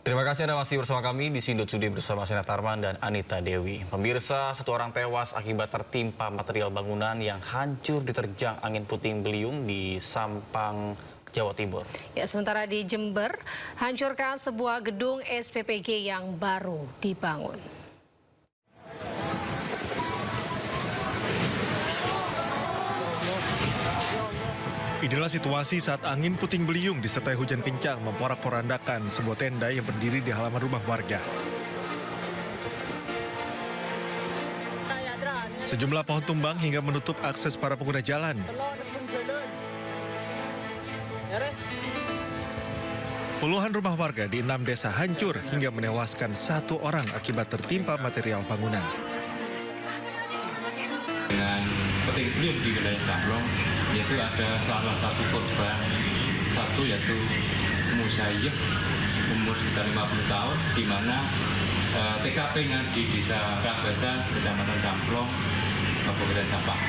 Terima kasih Anda masih bersama kami di Sindut Sudi bersama Sena Tarman dan Anita Dewi. Pemirsa, satu orang tewas akibat tertimpa material bangunan yang hancur diterjang angin puting beliung di Sampang, Jawa Timur. Ya, sementara di Jember, hancurkan sebuah gedung SPPG yang baru dibangun. Inilah situasi saat angin puting beliung disertai hujan kencang memporak-porandakan sebuah tenda yang berdiri di halaman rumah warga. Sejumlah pohon tumbang hingga menutup akses para pengguna jalan. Puluhan rumah warga di 6 desa hancur hingga menewaskan 1 orang akibat tertimpa material bangunan. Dengan puting beliung di wilayah Camplong, yaitu ada salah satu korban, yaitu Musayyib, umur sekitar 50 tahun, di mana TKP-nya di Desa Prabasa, Kecamatan Camplong, Kabupaten Sampang.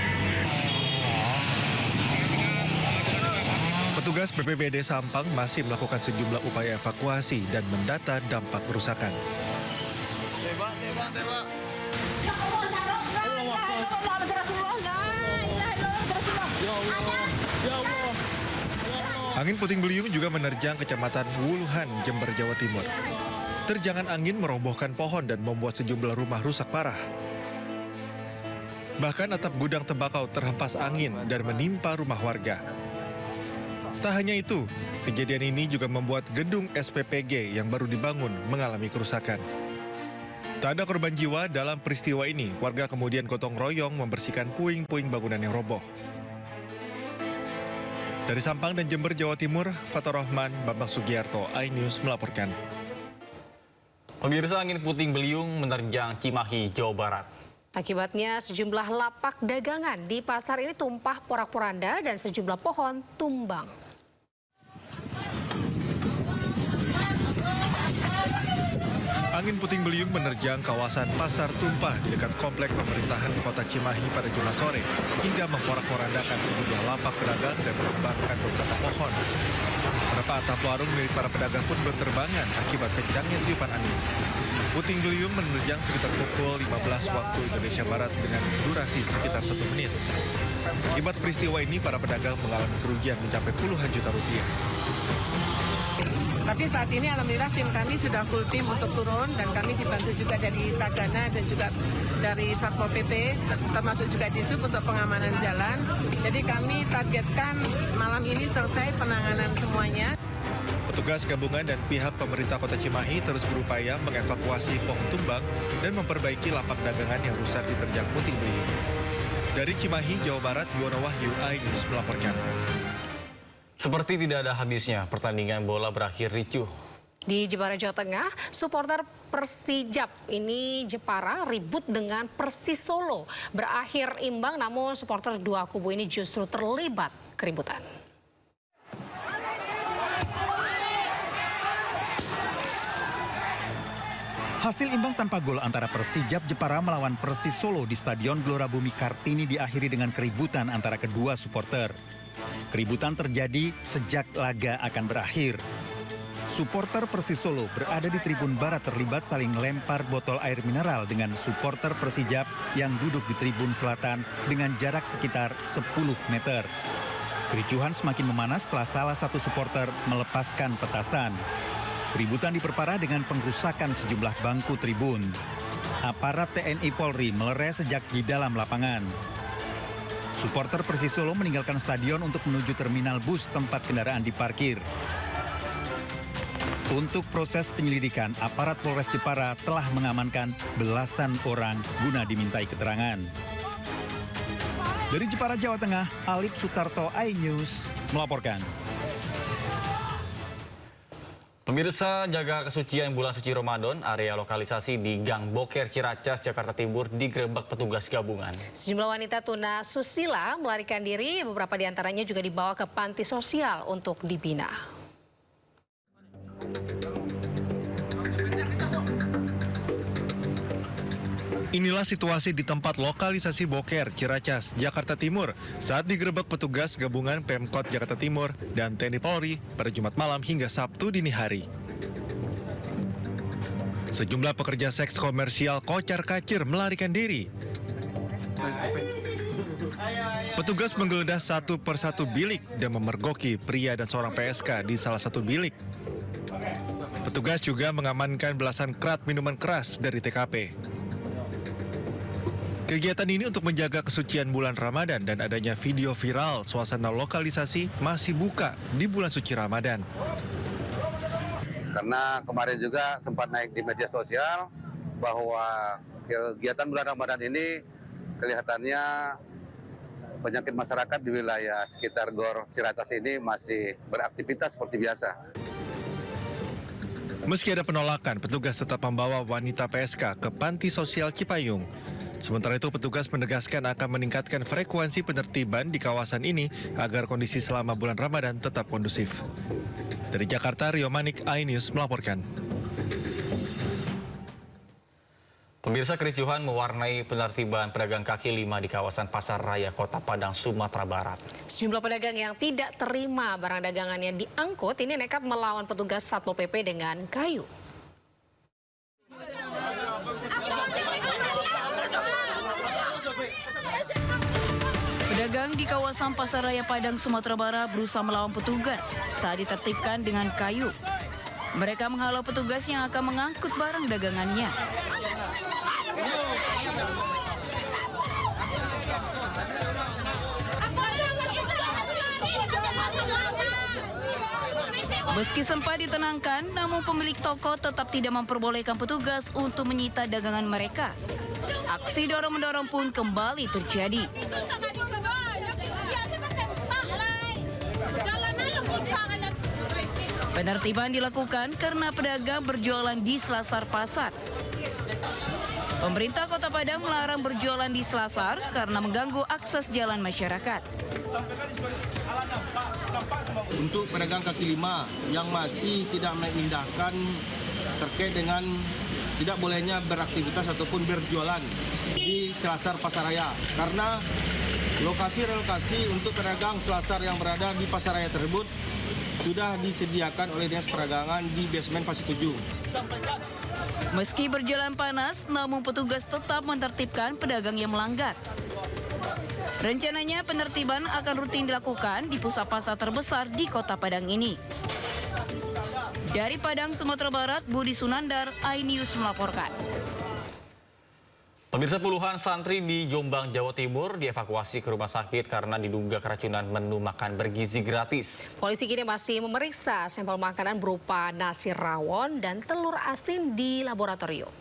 Petugas BPBD Sampang masih melakukan sejumlah upaya evakuasi dan mendata dampak kerusakan. Angin puting beliung juga menerjang Kecamatan Wuluhan, Jember, Jawa Timur. Terjangan angin merobohkan pohon dan membuat sejumlah rumah rusak parah. Bahkan atap gudang tembakau terhempas angin dan menimpa rumah warga. Tak hanya itu, kejadian ini juga membuat gedung SPPG yang baru dibangun mengalami kerusakan. Tak ada korban jiwa dalam peristiwa ini, warga kemudian gotong royong membersihkan puing-puing bangunan yang roboh. Dari Sampang dan Jember, Jawa Timur, Fathur Rahman, Bambang Sugiarto, iNews melaporkan. Pemirsa, angin puting beliung menerjang Cimahi, Jawa Barat. Akibatnya sejumlah lapak dagangan di pasar ini tumpah porak-poranda dan sejumlah pohon tumbang. Angin puting beliung menerjang kawasan Pasar Tumpah di dekat komplek pemerintahan Kota Cimahi pada Jumat sore hingga memporak-porandakan sejumlah lapak pedagang dan menumbangkan beberapa pohon. Beberapa atap warung milik para pedagang pun berterbangan akibat kencangnya tiupan angin. Puting beliung menerjang sekitar pukul 15 waktu Indonesia Barat dengan durasi sekitar 1 menit. Akibat peristiwa ini, para pedagang mengalami kerugian mencapai puluhan juta rupiah. Tapi saat ini alhamdulillah tim kami sudah full tim untuk turun dan kami dibantu juga dari Tagana dan juga dari Satpol PP, termasuk juga Disub untuk pengamanan jalan. Jadi kami targetkan malam ini selesai penanganan semuanya. Petugas gabungan dan pihak pemerintah Kota Cimahi terus berupaya mengevakuasi pohon tumbang dan memperbaiki lapak dagangan yang rusak diterjang puting beliung. Dari Cimahi, Jawa Barat, Yuwono Wahyu, iNews melaporkan. Seperti tidak ada habisnya, pertandingan bola berakhir ricuh. Di Jepara, Jawa Tengah, supporter Persijap ini Jepara ribut dengan Persis Solo. Berakhir imbang, namun supporter dua kubu ini justru terlibat keributan. Hasil imbang tanpa gol antara Persijap Jepara melawan Persis Solo di Stadion Gelora Bumi Kartini diakhiri dengan keributan antara kedua supporter. Keributan terjadi sejak laga akan berakhir. Supporter Persis Solo berada di tribun barat terlibat saling lempar botol air mineral dengan supporter Persijap yang duduk di tribun selatan dengan jarak sekitar 10 meter. Kericuhan semakin memanas setelah salah satu supporter melepaskan petasan. Keributan diperparah dengan pengrusakan sejumlah bangku tribun. Aparat TNI Polri melerai sejak di dalam lapangan. Supporter Persis Solo meninggalkan stadion untuk menuju terminal bus tempat kendaraan diparkir. Untuk proses penyelidikan, aparat Polres Jepara telah mengamankan belasan orang guna dimintai keterangan. Dari Jepara, Jawa Tengah, Alip Sutarto, iNews melaporkan. Pemirsa, jaga kesucian bulan suci Ramadan, area lokalisasi di Gang Boker Ciracas, Jakarta Timur digerebek petugas gabungan. Sejumlah wanita tuna susila melarikan diri, beberapa diantaranya juga dibawa ke panti sosial untuk dibina. Inilah situasi di tempat lokalisasi Boker, Ciracas, Jakarta Timur saat digerebek petugas gabungan Pemkot Jakarta Timur dan TNI Polri pada Jumat malam hingga Sabtu dini hari. Sejumlah pekerja seks komersial kocar-kacir melarikan diri. Petugas menggeledah satu persatu bilik dan memergoki pria dan seorang PSK di salah satu bilik. Petugas juga mengamankan belasan krat minuman keras dari TKP. Kegiatan ini untuk menjaga kesucian bulan Ramadan dan adanya video viral suasana lokalisasi masih buka di bulan suci Ramadan. Karena kemarin juga sempat naik di media sosial bahwa kegiatan bulan Ramadan ini kelihatannya penyakit masyarakat di wilayah sekitar Gor Ciracas ini masih beraktivitas seperti biasa. Meski ada penolakan, petugas tetap membawa wanita PSK ke Panti Sosial Cipayung. Sementara itu, petugas menegaskan akan meningkatkan frekuensi penertiban di kawasan ini agar kondisi selama bulan Ramadan tetap kondusif. Dari Jakarta, Rio Manik, iNews melaporkan. Pemirsa, kericuhan mewarnai penertiban pedagang kaki lima di kawasan Pasar Raya Kota Padang, Sumatera Barat. Sejumlah pedagang yang tidak terima barang dagangannya diangkut ini nekat melawan petugas Satpol PP dengan kayu. Pedagang di kawasan Pasar Raya Padang, Sumatera Barat berusaha melawan petugas saat ditertibkan dengan kayu. Mereka menghalau petugas yang akan mengangkut barang dagangannya. Meski sempat ditenangkan, namun pemilik toko tetap tidak memperbolehkan petugas untuk menyita dagangan mereka. Aksi dorong-mendorong pun kembali terjadi. Penertiban dilakukan karena pedagang berjualan di selasar pasar. Pemerintah Kota Padang melarang berjualan di selasar karena mengganggu akses jalan masyarakat. Untuk pedagang kaki lima yang masih tidak mengindahkan terkait dengan tidak bolehnya beraktivitas ataupun berjualan di selasar pasaraya, karena lokasi-relokasi untuk pedagang selasar yang berada di pasaraya tersebut sudah disediakan oleh Dinas Perdagangan di basement fase 7. Meski berjalan panas, namun petugas tetap menertibkan pedagang yang melanggar. Rencananya penertiban akan rutin dilakukan di pusat pasar terbesar di Kota Padang ini. Dari Padang, Sumatera Barat, Budi Sunandar, iNews melaporkan. Pemirsa, puluhan santri di Jombang, Jawa Timur dievakuasi ke rumah sakit karena diduga keracunan menu makan bergizi gratis. Polisi kini masih memeriksa sampel makanan berupa nasi rawon dan telur asin di laboratorium.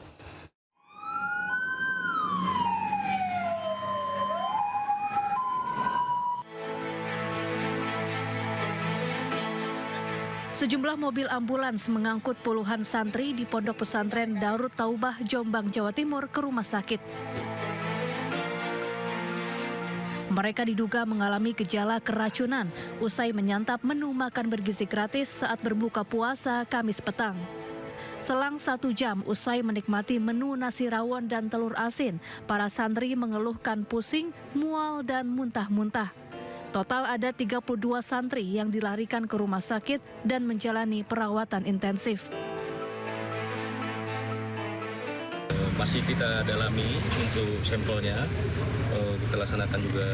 Sejumlah mobil ambulans mengangkut puluhan santri di Pondok Pesantren Darut Taubah, Jombang, Jawa Timur ke rumah sakit. Mereka diduga mengalami gejala keracunan usai menyantap menu makan bergizi gratis saat berbuka puasa Kamis petang. Selang 1 jam usai menikmati menu nasi rawon dan telur asin, para santri mengeluhkan pusing, mual, dan muntah-muntah. Total ada 32 santri yang dilarikan ke rumah sakit dan menjalani perawatan intensif. Masih kita dalami untuk sampelnya, kita laksanakan juga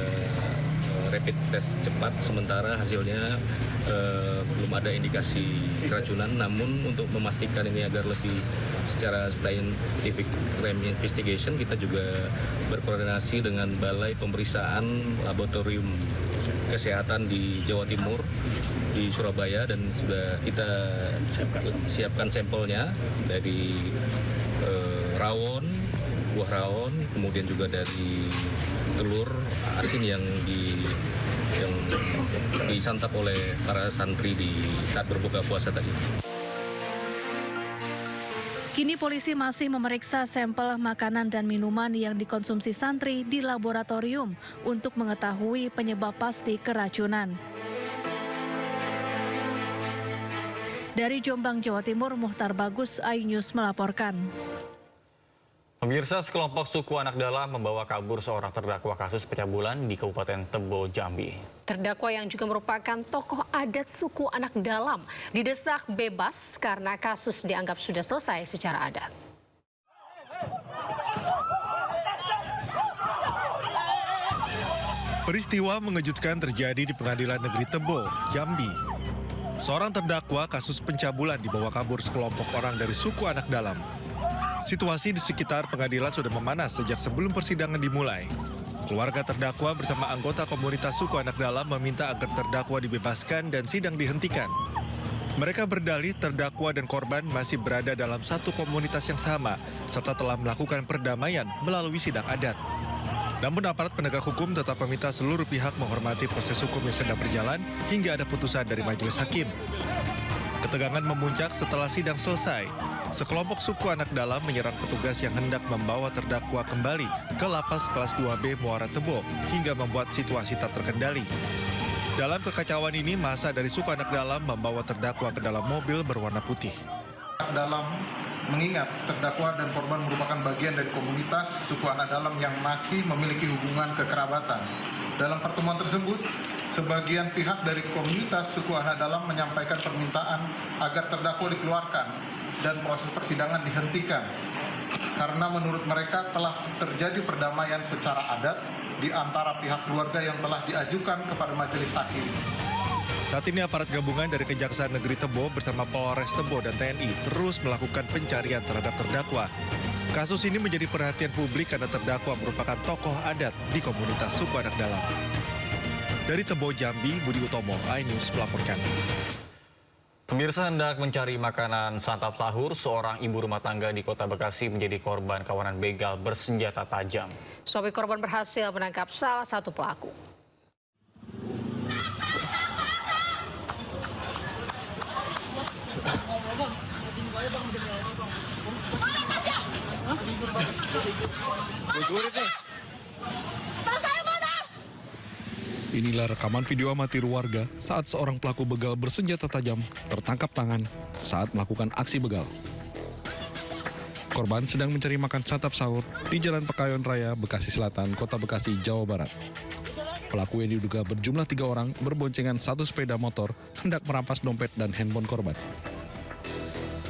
rapid test cepat, sementara hasilnya belum ada indikasi keracunan, namun untuk memastikan ini agar lebih secara scientific crime investigation, kita juga berkoordinasi dengan Balai Pemeriksaan Laboratorium Kesehatan di Jawa Timur, di Surabaya, dan sudah kita siapkan sampelnya dari rawon, buah rawon, kemudian juga dari telur asin yang disantap oleh para santri di saat berbuka puasa tadi. Kini polisi masih memeriksa sampel makanan dan minuman yang dikonsumsi santri di laboratorium untuk mengetahui penyebab pasti keracunan. Dari Jombang, Jawa Timur, Muhtar Bagus, iNews melaporkan. Pemirsa, sekelompok suku anak dalam membawa kabur seorang terdakwa kasus pencabulan di Kabupaten Tebo, Jambi. Terdakwa yang juga merupakan tokoh adat suku anak dalam didesak bebas karena kasus dianggap sudah selesai secara adat. Peristiwa mengejutkan terjadi di Pengadilan Negeri Tebo, Jambi. Seorang terdakwa kasus pencabulan dibawa kabur sekelompok orang dari suku anak dalam. Situasi di sekitar pengadilan sudah memanas sejak sebelum persidangan dimulai. Keluarga terdakwa bersama anggota komunitas suku anak dalam meminta agar terdakwa dibebaskan dan sidang dihentikan. Mereka berdalih terdakwa dan korban masih berada dalam satu komunitas yang sama, serta telah melakukan perdamaian melalui sidang adat. Namun aparat penegak hukum tetap meminta seluruh pihak menghormati proses hukum yang sedang berjalan hingga ada putusan dari majelis hakim. Ketegangan memuncak setelah sidang selesai. Sekelompok suku anak dalam menyerang petugas yang hendak membawa terdakwa kembali ke lapas kelas 2B Muara Tebo hingga membuat situasi tak terkendali. Dalam kekacauan ini, massa dari suku anak dalam membawa terdakwa ke dalam mobil berwarna putih. Dalam mengingat terdakwa dan korban merupakan bagian dari komunitas suku anak dalam yang masih memiliki hubungan kekerabatan. Dalam pertemuan tersebut, sebagian pihak dari komunitas suku anak dalam menyampaikan permintaan agar terdakwa dikeluarkan dan proses persidangan dihentikan. Karena menurut mereka telah terjadi perdamaian secara adat di antara pihak keluarga yang telah diajukan kepada majelis hakim. Saat ini aparat gabungan dari Kejaksaan Negeri Tebo bersama Polres Tebo dan TNI terus melakukan pencarian terhadap terdakwa. Kasus ini menjadi perhatian publik karena terdakwa merupakan tokoh adat di komunitas suku anak dalam. Dari Tebo, Jambi, Budi Utomo, iNews melaporkan. Pemirsa hendak mencari makanan santap sahur, seorang ibu rumah tangga di Kota Bekasi menjadi korban kawanan begal bersenjata tajam. Suami korban berhasil menangkap salah satu pelaku. Inilah rekaman video amatir warga saat seorang pelaku begal bersenjata tajam tertangkap tangan saat melakukan aksi begal. Korban sedang mencari makan santap sahur di Jalan Pekayon Raya, Bekasi Selatan, Kota Bekasi, Jawa Barat. Pelaku yang diduga berjumlah 3 orang berboncengan satu sepeda motor hendak merampas dompet dan handphone korban.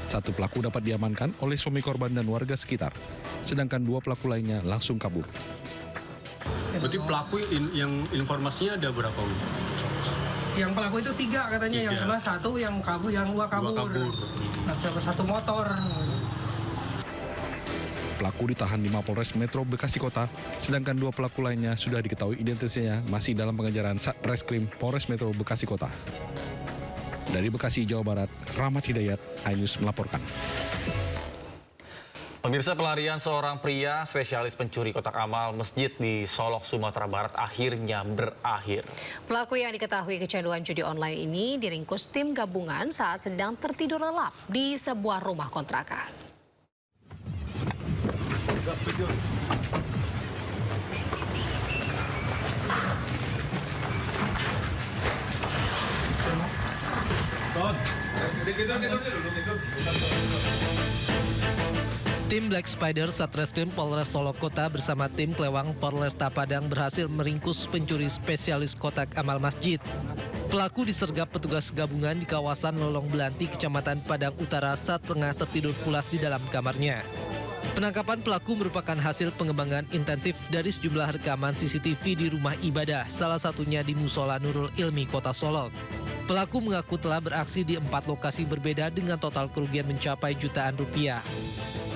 Satu pelaku dapat diamankan oleh suami korban dan warga sekitar, sedangkan 2 pelaku lainnya langsung kabur. Berarti pelaku yang informasinya ada berapa? Yang pelaku itu 3 katanya, yang salah 1 yang kabur, yang 2 kabur. Satu motor. Pelaku ditahan di Mapolres Metro Bekasi Kota, sedangkan 2 pelaku lainnya sudah diketahui identitasnya masih dalam pengejaran Satreskrim Polres Metro Bekasi Kota. Dari Bekasi, Jawa Barat, Rahmat Hidayat, iNews melaporkan. Pemirsa, pelarian seorang pria spesialis pencuri kotak amal masjid di Solok, Sumatera Barat akhirnya berakhir. Pelaku yang diketahui kecanduan judi online ini diringkus tim gabungan saat sedang tertidur lelap di sebuah rumah kontrakan. Tim Black Spider Satreskrim Polres Solok Kota bersama tim Klewang Polresta Padang berhasil meringkus pencuri spesialis kotak amal masjid. Pelaku disergap petugas gabungan di kawasan Lolong Belanti, Kecamatan Padang Utara saat tengah tertidur pulas di dalam kamarnya. Penangkapan pelaku merupakan hasil pengembangan intensif dari sejumlah rekaman CCTV di rumah ibadah, salah satunya di Musola Nurul Ilmi, Kota Solok. Pelaku mengaku telah beraksi di 4 lokasi berbeda dengan total kerugian mencapai jutaan rupiah.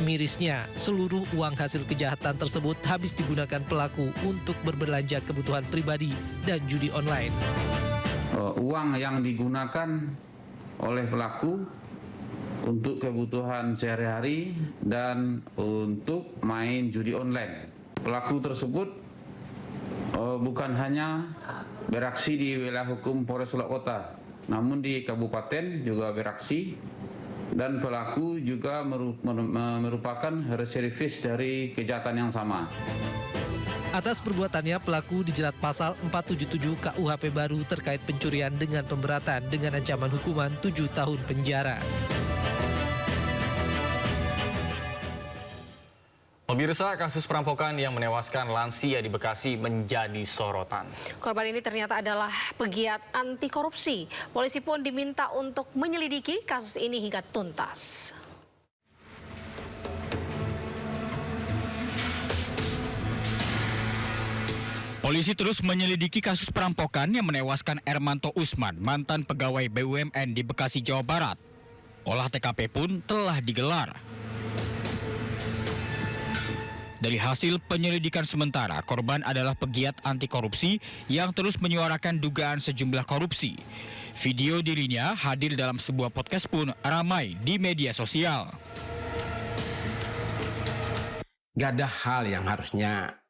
Mirisnya, seluruh uang hasil kejahatan tersebut habis digunakan pelaku untuk berbelanja kebutuhan pribadi dan judi online. Uang yang digunakan oleh pelaku untuk kebutuhan sehari-hari dan untuk main judi online. Pelaku tersebut bukan hanya beraksi di wilayah hukum Polres Solok Kota, namun di kabupaten juga beraksi, dan pelaku juga merupakan residivis dari kejahatan yang sama. Atas perbuatannya, pelaku dijerat pasal 477 KUHP baru terkait pencurian dengan pemberatan dengan ancaman hukuman 7 tahun penjara. Pemirsa, kasus perampokan yang menewaskan lansia di Bekasi menjadi sorotan. Korban ini ternyata adalah pegiat anti korupsi. Polisi pun diminta untuk menyelidiki kasus ini hingga tuntas. Polisi terus menyelidiki kasus perampokan yang menewaskan Ermanto Usman, mantan pegawai BUMN di Bekasi, Jawa Barat. Olah TKP pun telah digelar. Dari hasil penyelidikan sementara, korban adalah pegiat anti korupsi yang terus menyuarakan dugaan sejumlah korupsi. Video dirinya hadir dalam sebuah podcast pun ramai di media sosial. Gak ada hal yang harusnya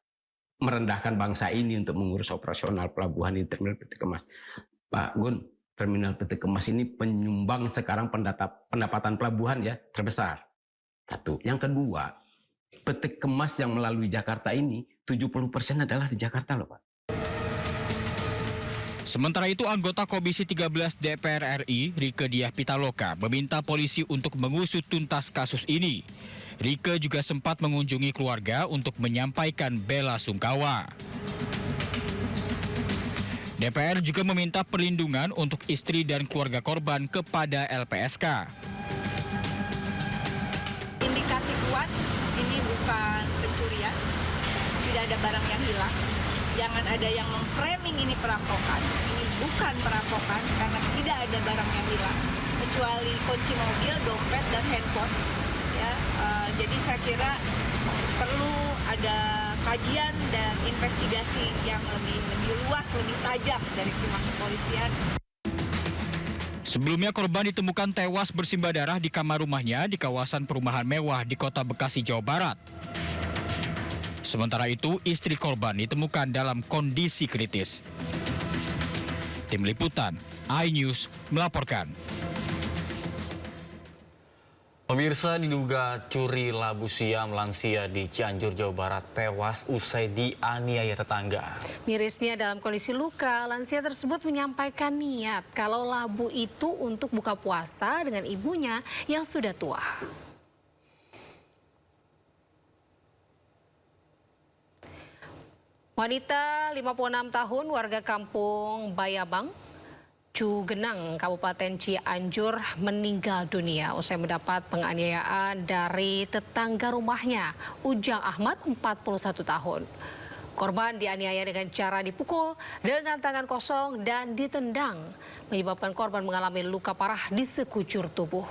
merendahkan bangsa ini untuk mengurus operasional pelabuhan di Terminal Peti Kemas. Pak Gun, Terminal Peti Kemas ini penyumbang sekarang pendapatan pelabuhan ya terbesar. Satu. Yang kedua, peti kemas yang melalui Jakarta ini 70% adalah di Jakarta loh Pak. Sementara itu, anggota Komisi 13 DPR RI, Rieke Diah Pitaloka, meminta polisi untuk mengusut tuntas kasus ini. Rieke juga sempat mengunjungi keluarga untuk menyampaikan bela sungkawa. DPR juga meminta perlindungan untuk istri dan keluarga korban kepada LPSK. Indikasi kuat ini bukan pencurian, tidak ada barang yang hilang. Jangan ada yang memframing ini perampokan. Ini bukan perampokan karena tidak ada barang yang hilang kecuali kunci mobil, dompet dan handphone. Ya, jadi saya kira perlu ada kajian dan investigasi yang lebih luas, lebih tajam dari pihak kepolisian. Sebelumnya korban ditemukan tewas bersimbah darah di kamar rumahnya di kawasan perumahan mewah di Kota Bekasi, Jawa Barat. Sementara itu, istri korban ditemukan dalam kondisi kritis. Tim Liputan, iNews melaporkan. Pemirsa, diduga curi labu siam lansia di Cianjur, Jawa Barat tewas usai dianiaya tetangga. Mirisnya dalam kondisi luka, lansia tersebut menyampaikan niat kalau labu itu untuk buka puasa dengan ibunya yang sudah tua. Wanita 56 tahun warga kampung Bayabang, Cugenang, Kabupaten Cianjur meninggal dunia usai mendapat penganiayaan dari tetangga rumahnya, Ujang Ahmad, 41 tahun. Korban dianiaya dengan cara dipukul dengan tangan kosong dan ditendang, menyebabkan korban mengalami luka parah di sekujur tubuh.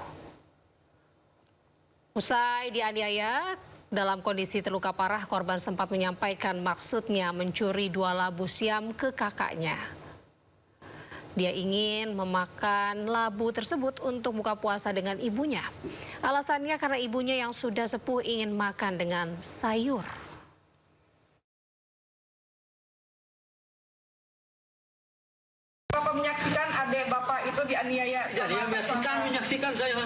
Usai dianiaya, dalam kondisi terluka parah, korban sempat menyampaikan maksudnya mencuri 2 labu siam ke kakaknya. Dia ingin memakan labu tersebut untuk buka puasa dengan ibunya. Alasannya karena ibunya yang sudah sepuh ingin makan dengan sayur. Bapak menyaksikan adik bapak itu dianiaya. Ya, dia menyaksikan saya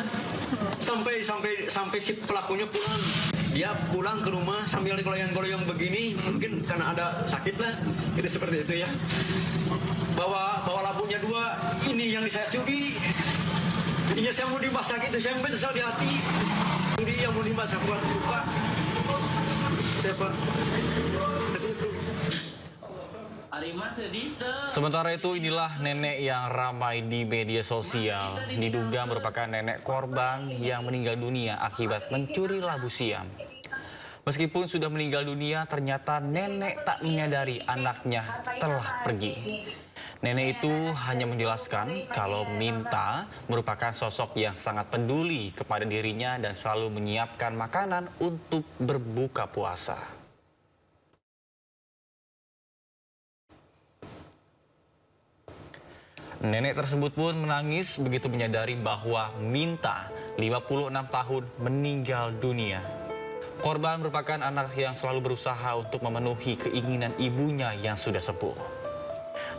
sampai si pelakunya pulang. Dia pulang ke rumah sambil goyang-goyang begini, mungkin karena ada sakit lah, itu seperti itu ya. Bawa labunya 2, ini yang saya curi. Jadinya saya mau dimasak itu, saya menyesal di hati. Curi yang mau dimasak buat luka. Siapa? Sementara itu, inilah nenek yang ramai di media sosial. Diduga merupakan nenek korban yang meninggal dunia akibat mencuri labu siam. Meskipun sudah meninggal dunia, ternyata nenek tak menyadari anaknya telah pergi. Nenek itu hanya menjelaskan kalau Minta merupakan sosok yang sangat peduli kepada dirinya dan selalu menyiapkan makanan untuk berbuka puasa. Nenek tersebut pun menangis begitu menyadari bahwa Minta, 56 tahun, meninggal dunia. Korban merupakan anak yang selalu berusaha untuk memenuhi keinginan ibunya yang sudah sepuh.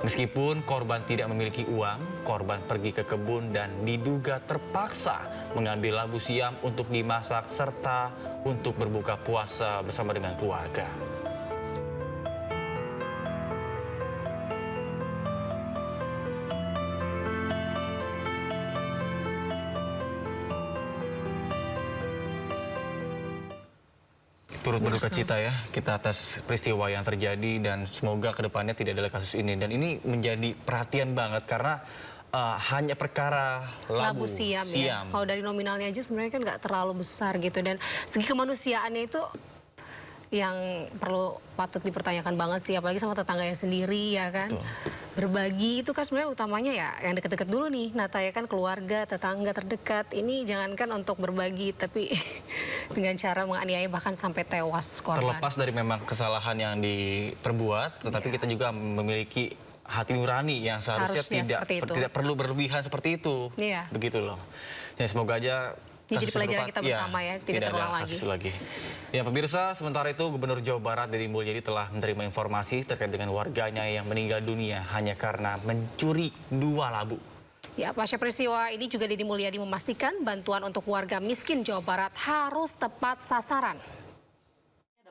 Meskipun korban tidak memiliki uang, korban pergi ke kebun dan diduga terpaksa mengambil labu siam untuk dimasak serta untuk berbuka puasa bersama dengan keluarga. Turut berduka cita ya kita atas peristiwa yang terjadi dan semoga kedepannya tidak ada kasus ini. Dan ini menjadi perhatian banget karena hanya perkara labu siam. Ya. Kalau dari nominalnya aja sebenarnya kan nggak terlalu besar gitu. Dan segi kemanusiaannya itu yang patut dipertanyakan banget sih, apalagi sama tetangganya sendiri ya kan. Betul. Berbagi itu kan sebenarnya utamanya ya yang deket-deket dulu nih, Nata, ya kan, keluarga, tetangga terdekat. Ini jangankan untuk berbagi, tapi dengan cara menganiaya bahkan sampai tewas korban. Terlepas dari memang kesalahan yang diperbuat, tetapi kita juga memiliki hati nurani yang seharusnya tidak perlu berlebihan seperti itu. Iya. Begitu loh. Ya, semoga aja ini jadi pelajaran kita bersama ya, tidak terulang lagi. Ya pemirsa, sementara itu Gubernur Jawa Barat Deddy Mulyadi telah menerima informasi terkait dengan warganya yang meninggal dunia hanya karena mencuri 2 labu. Ya, pasca peristiwa ini juga Deddy Mulyadi memastikan bantuan untuk warga miskin Jawa Barat harus tepat sasaran.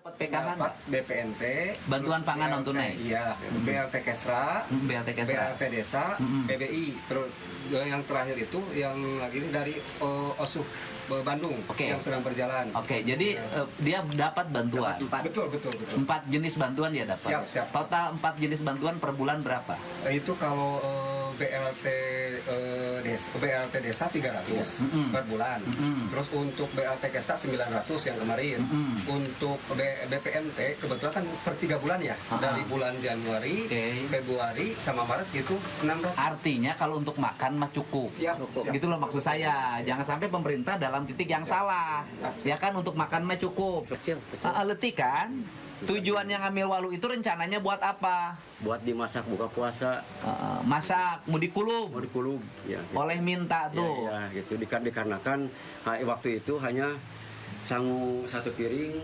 PKH dapat BPNT, bantuan pangan non tunai. Iya, BLT Kesra, BLT Desa, PBI. Terus yang terakhir itu yang lagi ini dari OSUH Bandung yang sedang berjalan. Jadi dia dapat bantuan. Betul. 4 jenis bantuan dia dapat. Siap. Total 4 jenis bantuan per bulan berapa? Itu kalau BLT Desa 300 per bulan. Terus untuk BLT Kesra 900 yang kemarin. Untuk BPNT kebetulan kan per 3 bulan ya. Dari bulan Januari, Februari sama Maret itu 600. Artinya kalau untuk makan mah cukup. Siap. Gitu loh maksud saya. Jangan sampai pemerintah dalam titik yang salah. Ya kan, untuk makan mah cukup. Letih kan? Tujuan yang ngambil walu itu rencananya buat apa? Buat dimasak buka puasa. Masak, mau dikulub. Ya, gitu. Oleh minta tuh. Ya, gitu. Dikarenakan waktu itu hanya sangu 1 piring